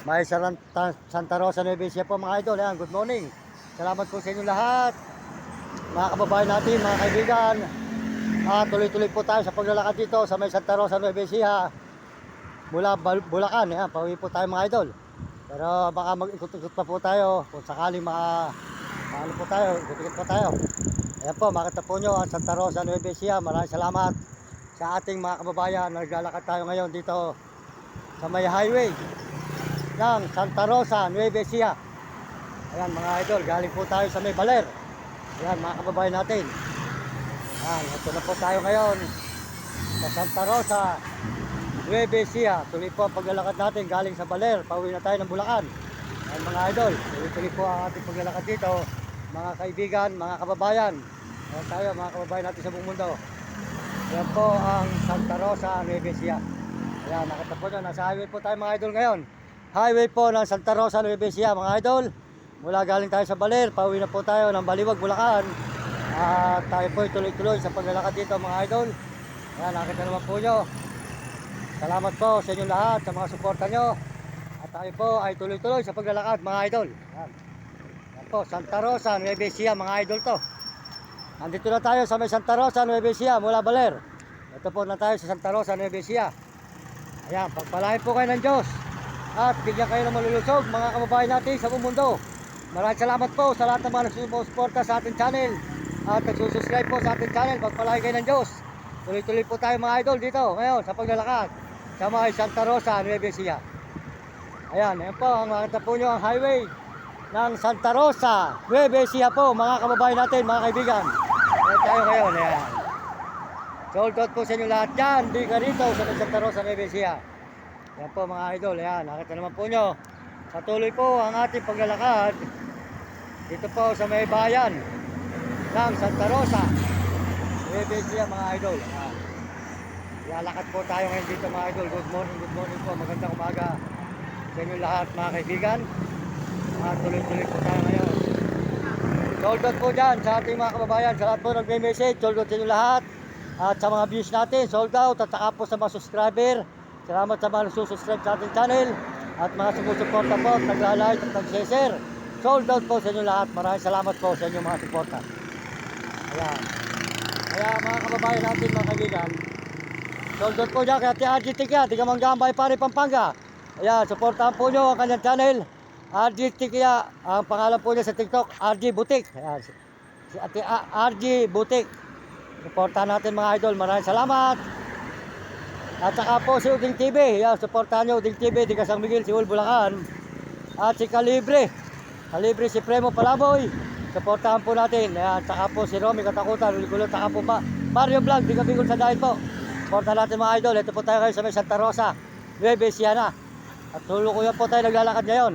may Santa Rosa Nueva Ecija po mga idol. Ayan, good morning. Salamat po sa inyo lahat. Mga kababayan natin, mga kaibigan. Tuloy-tuloy po tayo sa paglalakad dito sa may Santa Rosa Nueva Ecija. Mula Bulacan, ayan, pauwi po tayo mga idol. Pero baka mag-ikot-ikot pa po tayo kung sakaling ano po tayo, ikot-ikot pa tayo. Ayan po, makita po nyo ang Santa Rosa Nueva Ecija. Maraming salamat sa ating mga kababayan. Naglalakad tayo ngayon dito sa may highway ng Santa Rosa Nueva Ecija. Ayan mga idol, galing po tayo sa may Baler. Ayan mga kababayan natin. Ayan, ito na po tayo ngayon sa Santa Rosa Nueva Ecija. Tuloy po ang paglalakad natin galing sa Baler. Pauwi na tayo ng Bulacan. Ayan mga idol, tuloy po ang ating paglalakad dito. Mga kaibigan, mga kababayan. Ayan tayo mga kababayan natin sa buong mundo. Ayan po ang Santa Rosa Nueva Ecija. Ayan, nakita po nyo, nasa highway po tayo mga idol ngayon. Highway po ng Santa Rosa Nueva Ecija mga idol. Mula galing tayo sa Baler, pauwi na po tayo ng Baliwag, Bulacan. At tayo po tuloy-tuloy sa paglalakad dito mga idol. Ayan, nakita naman po nyo. Salamat po sa inyo lahat, sa mga suporta nyo. At tayo po ay tuloy-tuloy sa paglalakad mga idol. Ayan. Ayan po, Santa Rosa Nueva Ecija mga idol to. Andito na tayo sa may Santa Rosa Nueva Ecija mula Baler. Ito po na tayo sa Santa Rosa Nueva Ecija. Ayan, pagpalain po kayo ng Diyos at bigyan kayo ng malulusog mga kababayan natin sa buong mundo. Maraming salamat po sa lahat ng mga nagsusuporta sa ating channel at nagsusubscribe po sa ating channel. Pagpalain kayo ng Diyos. Tuloy-tuloy po tayo mga idol dito ngayon sa paglalakad sa mga Santa Rosa Nueva Ecija. Ayan, ayan po ang makita po nyo ang highway ng Santa Rosa Nueva Ecija po mga kababayan natin, mga kaibigan. Ayan tayo ngayon, ayan. Sold out po sa inyo lahat dyan, di ka rito sa Santa Rosa Nueva Ecija. Ayan po mga idol, ayan, nakita naman po nyo. Patuloy po ang ating paglalakad dito po sa may bayan ng Santa Rosa Nueva Ecija mga idol. Ayan. Lalakad po tayo ngayon dito mga idol. Good morning po, magandang umaga sa inyo lahat mga kaibigan. Tuloy-tuloy po tayo ngayon. Sold out po dyan sa ating mga kababayan. Sa lahat po nag-message, sold out sa inyo lahat. At sa mga views natin, sold out. At saka po sa mga subscriber, salamat sa mga nagsusubscribe sa ating channel. At mga sumusuporta po, nagla-like at nag-share. Sold out po sa inyo lahat. Maraming salamat po sa inyo mga suporta. Ayan. Kaya mga kababayan natin mga kaibigan, sold out po dyan kaya RG Tikia, Tiga Manggambay, Pare Pampanga. Ayan, supportahan po nyo ang kanyang channel. RG Tikia, ang pangalan po niya sa TikTok, RG Butik. Ayan, si Ate RG Butik. Supportahan natin mga idol, maraming salamat. At saka po si Uding TV, yan, supportahan nyo Uding TV, di San Miguel, si Bulacan. At si Calibre si Premo Palaboy, supportahan po natin. At saka po si Romy Katakutan, Uligulo, saka po Mario Vlog, di Bicol sa dahil po. Supportahan natin mga idol, ito po tayo kayo sa may Santa Rosa Nueva Ecija na. At tulukuyan po tayo naglalakad ngayon.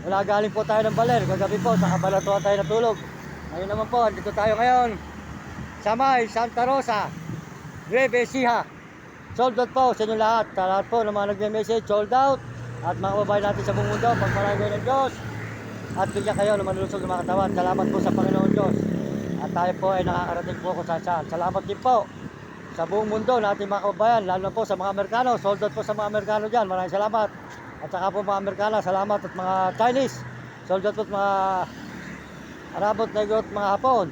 Wala galing po tayo ng Baler, kagabi po, sa Kabalatuan tayo natulog. Ngayon naman po, andito tayo ngayon sa may Santa Rosa Nueva Ecija. Sold out po sa inyo lahat. Sa lahat po ng mga nag-message, sold out. At mga kababayan natin sa buong mundo, pagpalain kayo ng Diyos at bigyan kayo ng manulusog ng mga katawan. Salamat po sa Panginoon Diyos. At tayo po ay nakakarating po kung saan. Salamat din po sa buong mundo na ating mga kababayan, lalo na po sa mga Amerikano. Sold out po sa mga Amerikano dyan. Maraming salamat. At saka po mga Amerikana, salamat. At mga Chinese, sold out po mga Arabot, Negro at mga Hapon.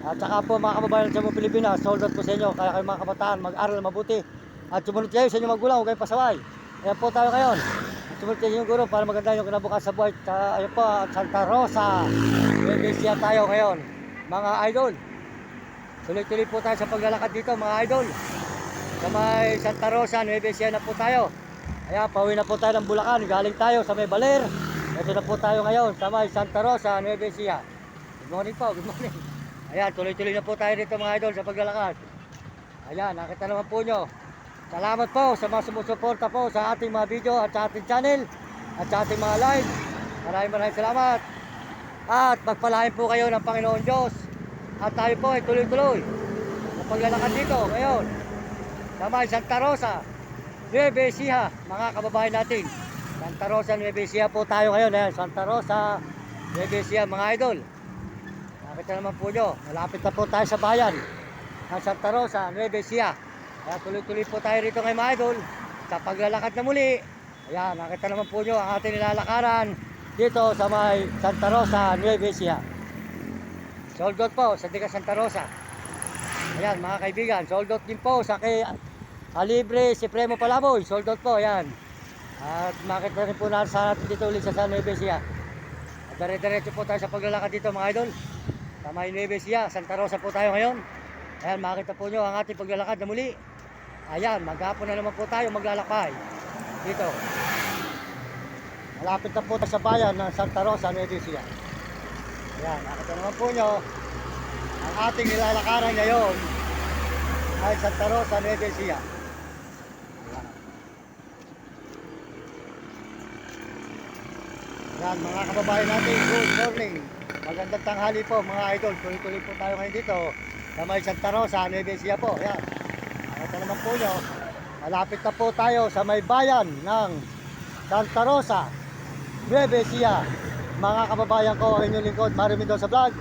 At saka po mga kababayan sa mga Pilipinas, sold out po sa inyo. Kaya kayo mga kabataan, mag-aral mabuti. At sumunod kayo sa inyong magulang, huwag kayong pasaway. Ayan po tayo ngayon. At sumunod kayo sa inyong guro para maganda yung kinabukas sa buhay. Ayan po, Santa Rosa Nueva Ecija tayo ngayon, mga idol. Tuloy-tuloy po tayo sa paglalakad dito mga idol. Sa may Santa Rosa Nueva Ecija na po tayo. Ayan, pauwi na po tayo ng Bulacan. Galing tayo sa may Baler. Ito na po tayo ngayon sa may Santa Rosa Nueva Ecija. Good morning po, good morning. Ayan, tuloy-tuloy na po tayo dito mga idol sa paglalakad. Ayan, nakita naman po nyo. Salamat po sa mga sumusuporta po sa ating mga video at sa ating channel at sa ating mga live. Maraming salamat. At magpalain po kayo ng Panginoon Diyos. At tayo po ay tuloy-tuloy sa paglalakad dito ngayon sa may Santa Rosa Nueva Ecija, mga kababayan natin. Santa Rosa Nueva Ecija po tayo ngayon. Ayan, Santa Rosa Nueva Ecija mga idol. Nakita naman po nyo, malapit na po tayo sa bayan ng Santa Rosa Nueva Ecija. Kaya tuloy-tuloy po tayo rito ngayon mga idol sa paglalakad na muli Ayan, nakita naman po nyo ang ating nilalakaran dito sa may Santa Rosa, Nueva Ecija. Sold out po sa Diga Santa Rosa. Ayan mga kaibigan, sold out din po sa kay Libre Supremo Palaboy. Sold out po, ayan. At makita rin po natin sa natin dito ulit sa Nueva Ecija. At dire-diretso po tayo sa paglalakad dito mga idol. Sa may Nueva Ecija, Santa Rosa po tayo ngayon. Ayan, makita po nyo ang ating paglalakad na muli. Ayan, maghapon na naman po tayo maglalakbay dito. Malapit na po tayo sa bayan ng Santa Rosa, Nueva Ecija. Ayan, nakita naman po nyo ang ating nilalakaran ngayon ay Santa Rosa, Nueva Ecija. Ayan, mga kababayan natin, good morning. Magandang tanghali po mga idol. Tuloy-tuloy po tayo ngayon dito sa may Santa Rosa, Nueva Ecija po. Ayan, nakita naman po nyo, malapit na po tayo sa may bayan ng Santa Rosa, Nueva Ecija. Mga kababayan ko, ang inyong lingkod, Mario Mendoza Vlog.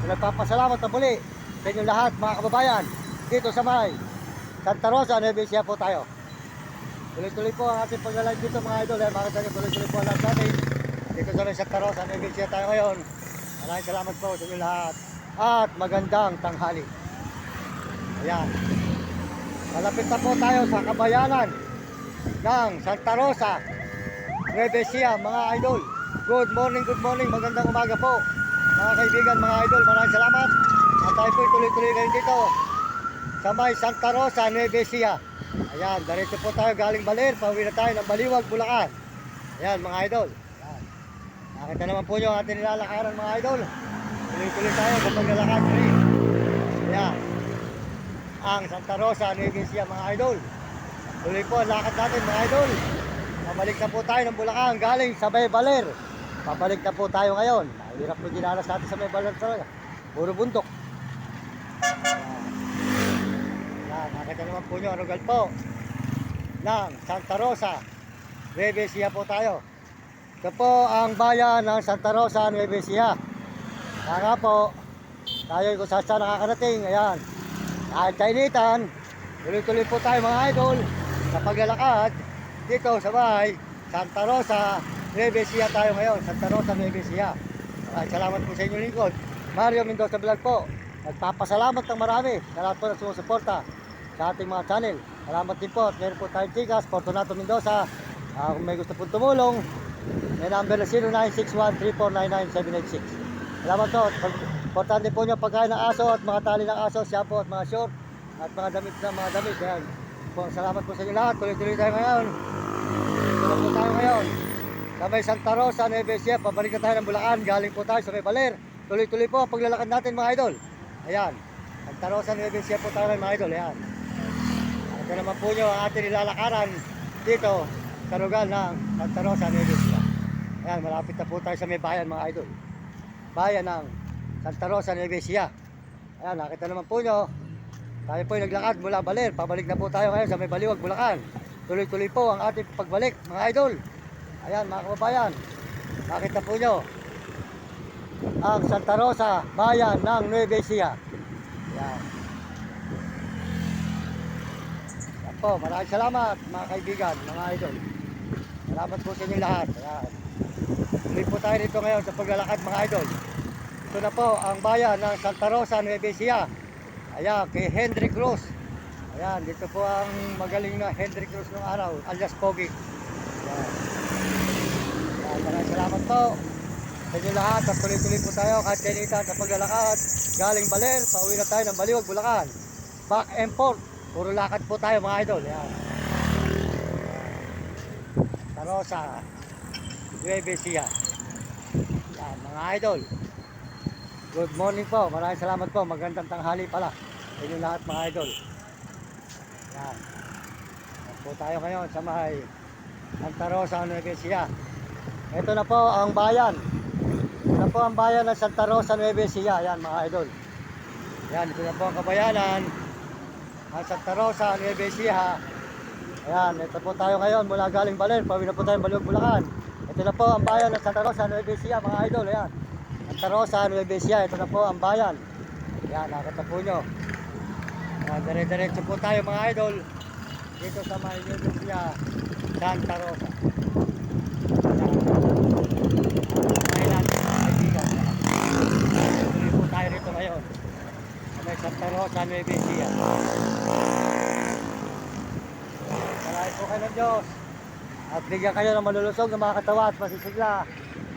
Nagpapasalamat na muli sa inyong lahat mga kababayan. Dito sa may Santa Rosa, Nueva Ecija po tayo. Tuloy-tuloy po ang ating pag-live dito mga idol. Makita nyo, tuloy-tuloy po ang live natin. Dito sa may Santa Rosa, Nueva Ecija tayo ngayon. Maraming salamat po sa inyong lahat. At magandang tanghali. Ayan. Malapit na po tayo sa kabayanan ng Santa Rosa, Nueva Ecija mga idol. Good morning, magandang umaga po mga kaibigan, mga idol, maraming salamat. At tayo po tuloy-tuloy ngayon dito sa may Santa Rosa, Nueva Ecija. Ayan, diretso po tayo galing Baler, pauwi na tayo ng Baliwag, Bulacan. Ayan mga idol. Ayan. Nakita naman po nyo ang ating nilalakaran mga idol. Tuloy-tuloy tayo kapag nalakad rin. Ayan, ang Santa Rosa, Nueva Ecija mga idol. Tuloy po ang lakad natin mga idol. Pabalik na po tayo ng Bulacan galing sa may Baler. Pabalik na po tayo ngayon. Hirap po dinanas natin sa may Baler talaga. Puro bundok. Yan, nakita naman po nyo ang lugar po ng Santa Rosa, Nueva Ecija po tayo. Ito po ang bayan ng Santa Rosa, Nueva Ecija. Kaya nga po, tayo kung saan nakakarating. Ayan, kahit kainitan, tuloy-tuloy po tayo mga idol sa paglalakad dito sa may Santa Rosa, Nueva Ecija tayo ngayon. Santa Rosa, Nueva Ecija. Salamat po sa inyong lingkod, Mario Mendoza Vlog po. Nagpapasalamat ng marami sa lahat po na sumusuporta sa ating mga channel. Salamat din po. At meron po tayong tikas, Fortunato Mendoza. Kung may gusto pong tumulong, may number na 0961-3499786. Salamat po. Importante po nyo pagkain ng aso at mga tali ng aso, shampoo at mga short at mga damit na mga damit. Yan. Salamat po sa inyo lahat. Tuloy-tuloy tayo ngayon. Tuloy po tayo ngayon sa may Santa Rosa, Nueva Ecija. Pabalik na tayo ng Bulacan. Galing po tayo sa may Baler. Tuloy-tuloy po ang paglalakad natin mga idol. Ayan, Santa Rosa, Nueva Ecija po tayo mga idol. Ayan. Ito naman po nyo ang ating nilalakaran dito sa lugar ng Santa Rosa, Nueva Ecija. Ayan, malapit na po tayo sa may bayan mga idol. Bayan ng Santa Rosa, Nueva Ecija. Ayan, nakita naman po nyo. Tayo po ay naglakad mula Baler. Pabalik na po tayo ngayon sa may Baliwag, Bulacan. Tuloy-tuloy po ang ating pagbalik mga idol. Ayan mga kababayan, nakita po nyo ang Santa Rosa, bayan ng Nueva Ecija. Ayan. Ayan po, maraming salamat mga kaibigan, mga idol. Salamat po sa inyo lahat. Ayan. Tuloy po tayo dito ngayon sa paglalakad mga idol. Ito na po ang bayan ng Santa Rosa, Nueva Ecija. Ayan, kay Henry Cruz. Ayan, dito po ang magaling na Henry Cruz ng araw, alias Pogi. Ayan. Ayan, maraming salamat po sa inyo lahat. At tuloy-tuloy po tayo kahit kainitan sa paglalakad. Galing Baler, pauwi na tayo ng Baliwag, Bulacan. Back and forth. Puro lakad po tayo mga idol. Ayan. Santa Rosa, Nueva Ecija. Ayan, mga idol. Good morning po. Maraming salamat po. Magandang tanghali pala sa inyo lahat mga idol. Yan. Yan po tayo ngayon sa may Santa Rosa, Nueva Ecija. Ito na po ang bayan. Ito na po ang bayan ng Santa Rosa, Nueva Ecija. Yan mga idol. Yan, ito na po ang kabayanan ng Santa Rosa, Nueva Ecija. Ayan, ito po tayo ngayon mula galing Baler. Pauwi na po tayo Baliwag, Bulacan. Ito na po ang bayan ng Santa Rosa, Nueva Ecija mga idol. Ayan. Santa Rosa, Nueva Ecija, ito na po ang bayan. Yan, nakita po nyo. Dire-diretso po tayo mga idol dito sa may Nueva Ecija. Santa Rosa. Ayan. Natin mga kaibigan. Tuloy po tayo rito ngayon. Sa may Santa Rosa, Nueva Ecija. Salamat po kayo ng Diyos. At bigyan kayo ng malulusog na mga katawa at masisigla.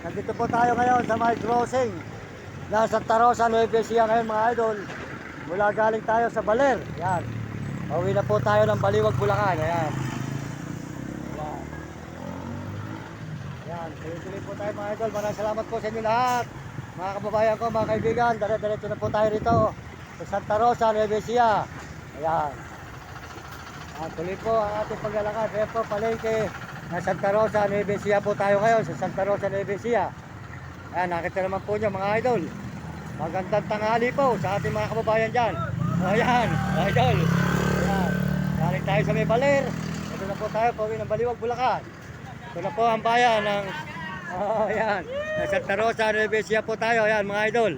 Nandito po tayo ngayon sa may crossing ng Santa Rosa, Nueva Ecija ngayon mga idol. Mula galing tayo sa Baler. Yan. Pauwi na po tayo ng Baliwag, Bulacan. Ayan. Ayan. Ayan. Tuloy-tuloy po tayo mga idol. Maraming salamat po sa inyo lahat. Mga kababayan ko, mga kaibigan. Dire-diretso na po tayo rito sa Santa Rosa, Nueva Ecija. Ayan. Tuloy po ang ating paglalakad. Ayan po, palengke na Santa Rosa, Nueva Ecija po tayo ngayon sa Santa Rosa, Nueva Ecija. Ayan, nakita naman po nyo mga idol. Magandang tanghali po sa ating mga kababayan dyan. Ayan, idol. Ayan, galing tayo sa may Baler. Ito na po tayo, pauwi ng Baliwag, Bulacan. Ito na po ang bayan ng ayan, Santa Rosa, Nueva Ecija po tayo. Ayan mga idol.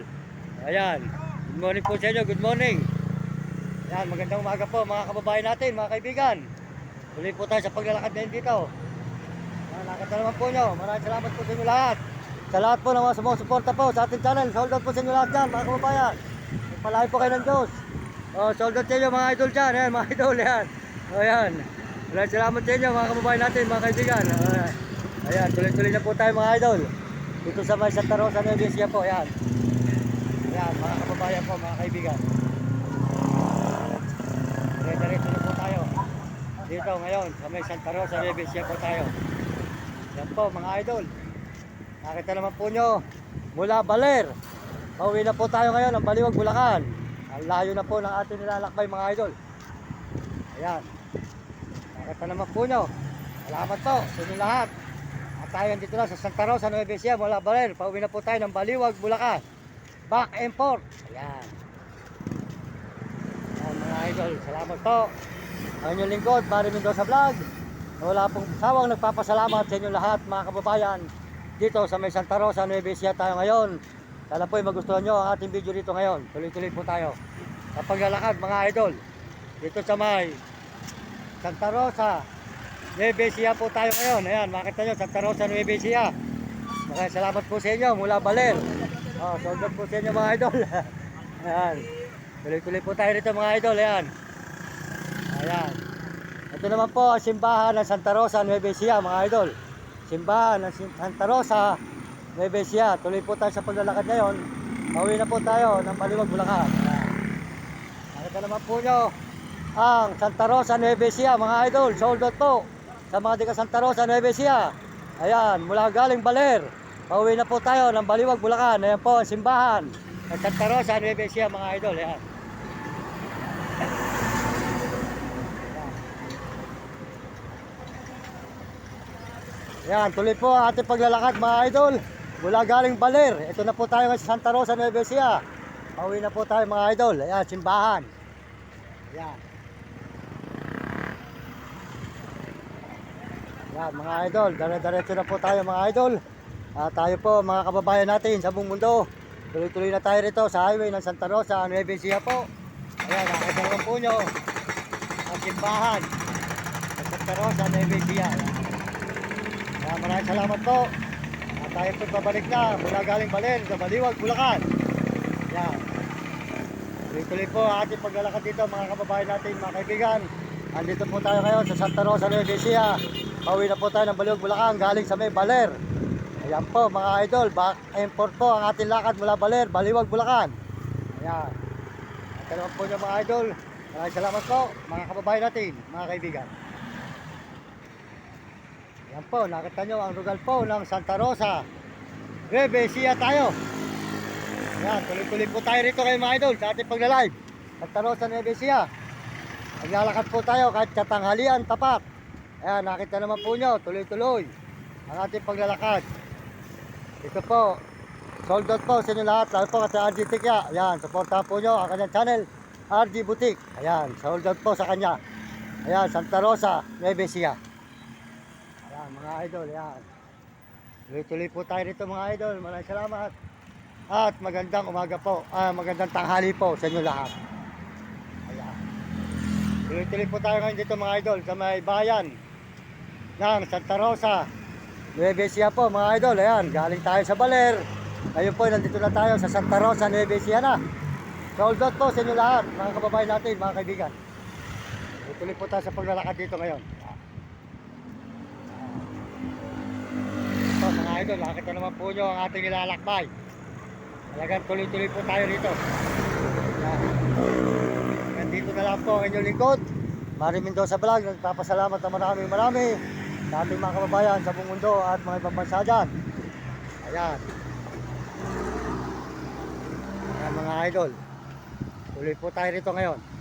Ayan, good morning po sa inyo, good morning. Ayan, magandang umaga po mga kababayan natin, mga kaibigan. Tuloy po tayo sa paglalakad na dito. Ayan, nakita naman po nyo. Maraming salamat po sa inyo lahat. Sa lahat po ng mga sumusuporta po sa ating channel. Sold out po sa inyo lahat dyan mga kababayan. Palahin po kayo ng Diyos. Sold out sa inyo mga idol dyan. Ayan, mga idol. Ayan. Ayan. Maraming salamat sa inyo mga kababayan natin, mga kaibigan. Ayan, tuloy-tuloy na po tayo mga idol. Dito sa may Santa Rosa, Nueva Ecija po. Ayan. Ayan, mga kababayan po, mga kaibigan. Dire-diretso na po tayo. Dito ngayon, sa may Santa Rosa, Nueva Ecija po tayo. Yan po mga idol. Nakita naman po nyo, mula Baler. Pauwi na po tayo ngayon ng Baliwag, Bulacan. Ang layo na po ng ating nilalakbay mga idol. Ayan. Nakita naman po nyo. Salamat po sa inyo lahat. At tayo dito na sa Santa Rosa, Nueva Ecija, mula Baler. Pauwi na po tayo ng Baliwag, Bulacan. Back and forth. Ayan. Ayan mga idol, salamat po. Ang inyong lingkod, Barry Mendoza Vlog. Wala pong sawang nagpapasalamat sa inyo lahat mga kababayan. Dito sa may Santa Rosa, Nueva Ecija tayo ngayon. Sana po ay magustuhan nyo ang ating video dito ngayon. Tuloy-tuloy po tayo sa paglalakad mga idol. Dito sa may Santa Rosa, Nueva Ecija po tayo ngayon. Ayan, makita nyo, Santa Rosa, Nueva Ecija. Maraming salamat po sa inyo mula Baler. Sold out po sa inyo mga idol. Ayan, tuloy-tuloy po tayo dito mga idol. Ayan. Ayan. Ito naman po ang simbahan ng Santa Rosa, Nueva Ecija mga idol. Simbahan ng Santa Rosa, Nueva Ecija. Tuloy po tayo sa paglalakad ngayon. Pauwi na po tayo ng Baliwag, Bulacan. Nakita naman po nyo ang Santa Rosa, Nueva Ecija mga idol. Sold out po sa mga diga Santa Rosa, Nueva Ecija. Ayan, mula galing Baler. Pauwi na po tayo ng Baliwag, Bulacan. Ayan po ang simbahan ng Santa Rosa, Nueva Ecija mga idol. Ayan. Yan, tuloy po ang ating paglalakad mga idol. Mula galing Baler. Ito na po tayo sa Santa Rosa, Nueva Ecija. Pauwi na po tayo mga idol. Ayan, simbahan. Yan. Yan mga idol. Dire-diretso na po tayo mga idol. Tayo po mga kababayan natin sa buong mundo. Tuloy-tuloy na tayo rito sa highway ng Santa Rosa, Nueva Ecija po. Ayan, nakita naman po nyo ang simbahan ng Santa Rosa, Nueva Ecija. Maraming salamat po. Tayo po babalik na mula galing Baler sa Baliwag, Bulacan. Yan. Tuloy-tuloy po ang ating paglalakad dito mga kababayan natin, mga kaibigan. Andito po tayo ngayon sa Santa Rosa, Nueva Ecija. Pauwi na po tayo ng Baliwag, Bulacan galing sa may Baler. Ayan po mga idol, back and forth po ang ating lakad mula Baler, Baliwag, Bulacan. Ayan. At naman po nyo mga idol. Maraming salamat po mga kababayan natin, mga kaibigan. Yan po, nakita nyo ang lugar po ng Santa Rosa, Nueva Ecija tayo. Yan, tuloy-tuloy po tayo rito kayo mga idol sa ating pagla-live. Santa Rosa, Nueva Ecija. Maglalakad po tayo kahit katanghalian tapat. Ayan, nakita naman po nyo, tuloy-tuloy ang ating paglalakad. Ito po, sold out po sa inyo lahat. Lalo po kasi RG Tikya. Ayan, supportahan po nyo ang kanyang channel, RG Boutique. Ayan, sold out po sa kanya. Ayan, Santa Rosa, Nueva Ecija. Mga idol, yan. Tuloy-tuloy po tayo dito mga idol. Maraming salamat. At magandang umaga po. Magandang tanghali po sa inyo lahat. Ayan. Tuloy-tuloy po tayo ngayon dito mga idol sa may bayan ng Santa Rosa, Nueva Ecija po mga idol. Ayan, galing tayo sa Baler. Ngayon po, nandito na tayo sa Santa Rosa, Nueva Ecija na. Sold out po sa inyo lahat, mga kababayan natin, mga kaibigan. Tuloy po tayo sa paglalakad dito ngayon. Ito mga idol, nakita naman po nyo ang ating ilalakbay. Talagang tuloy-tuloy po tayo rito. Nandito na lang po ang inyong lingkod, Mari Mendoza Vlog. Nagpapasalamat na marami sa ating mga kababayan sa buong mundo at mga ibang bansa dyan. Ayan. Ayan mga idol, tuloy po tayo rito ngayon.